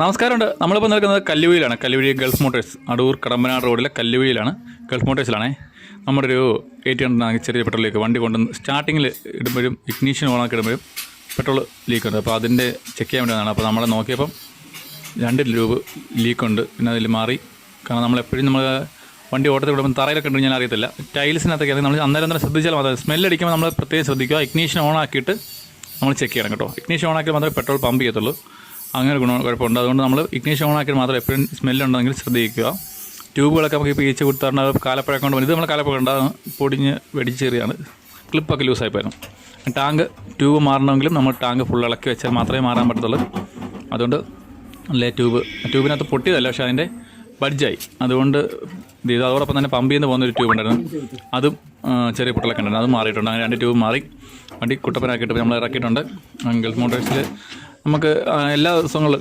നമസ്കാരമുണ്ട്. നമ്മളിപ്പോൾ നിൽക്കുന്നത് കല്ലുവഴിയിലാണ്. കല്ലുവഴി ഗൾഫ് മോട്ടോഴ്സ്, അടൂർ കടമ്പനാട് റോഡിലെ കല്ലുവഴിയിലാണ്. ഗൾഫ് മോട്ടോഴ്സിലാണേ. നമ്മുടെ ഒരു 800 ചെറിയ പെട്രോൾ ലീക്ക് വണ്ടി കൊണ്ട് സ്റ്റാർട്ടിങ്ങിൽ ഇടുമ്പോഴും ഇഗ്നീഷൻ ഓണാക്കി ഇടുമ്പോഴും പെട്രോൾ ലീക്കുണ്ട്. അപ്പോൾ അതിൻ്റെ ചെക്ക് ചെയ്യാൻ വേണ്ടിയതാണ്. അപ്പോൾ നമ്മൾ നോക്കിയപ്പം 2 ട്യൂബ് ലീക്കുണ്ട്. പിന്നെ അതിൽ മാറി. കാരണം നമ്മളെപ്പോഴും നമ്മൾ വണ്ടി ഓട്ടത്തിൽ വിടുമ്പോൾ തറയിലൊക്കെ ഉണ്ടെങ്കിൽ ഞാൻ അറിയത്തില്ല. ടൈൽസിനകത്തൊക്കെ ആണെങ്കിൽ നമ്മൾ അന്നേരം ശ്രദ്ധിച്ചാൽ മാത്രമേ, സ്മെല്ലടിക്കുമ്പോൾ നമ്മൾ പ്രത്യേകം ശ്രദ്ധിക്കുക. ഇഗ്നീഷൻ ഓണാക്കിയിട്ട് നമ്മൾ ചെക്ക് ചെയ്യണം കേട്ടോ. ഇഗ്നീഷൻ ഓണാക്കിയാൽ മാത്രമേ പെട്രോൾ പമ്പ് ചെയ്യത്തുള്ളൂ. അങ്ങനെ കുഴപ്പമുണ്ട്. അതുകൊണ്ട് നമ്മൾ ഇഗ്നീഷൻ ഓണാക്കിയിട്ട് മാത്രം എപ്പോഴും സ്മെല്ലുണ്ടെങ്കിൽ ശ്രദ്ധിക്കുക. ട്യൂബുകളൊക്കെ നമുക്ക് ഇപ്പോൾ ഈച്ച കൊടുത്താറുണ്ട്. കാലപ്പഴക്കം കൊണ്ട് ഇത് നമ്മൾ കാലപ്പഴക്കം ഉണ്ടാകും പൊടിഞ്ഞ് വെടിച്ചേറിയാണ്. ക്ലിപ്പൊക്കെ ലൂസായി പോയിരുന്നു. ടാങ്ക് ട്യൂബ് മാറണമെങ്കിലും നമ്മൾ ടാങ്ക് ഫുൾ ഇളക്കി വെച്ചാൽ മാത്രമേ മാറാൻ പറ്റത്തുള്ളൂ. അതുകൊണ്ട് അല്ലേ ട്യൂബിനകത്ത് പൊട്ടിയതല്ല, പക്ഷേ അതിൻ്റെ ബഡ്ജായി. അതുകൊണ്ട് ഇത് അതോടൊപ്പം തന്നെ പമ്പ് ചെയ്യുന്ന പോകുന്നൊരു ട്യൂബ് ഉണ്ടായിരുന്നു. അതും ചെറിയ പൊട്ടലൊക്കെ ഉണ്ടായിരുന്നു. അതും മാറിയിട്ടുണ്ട്. അങ്ങനെ 2 ട്യൂബ് മാറി വണ്ടി കുട്ടപ്പനാക്കിയിട്ട് നമ്മൾ ഇറക്കിയിട്ടുണ്ട്. ഗൾഫ് മോട്ടോഴ്സിൽ നമുക്ക് എല്ലാ ദിവസങ്ങളും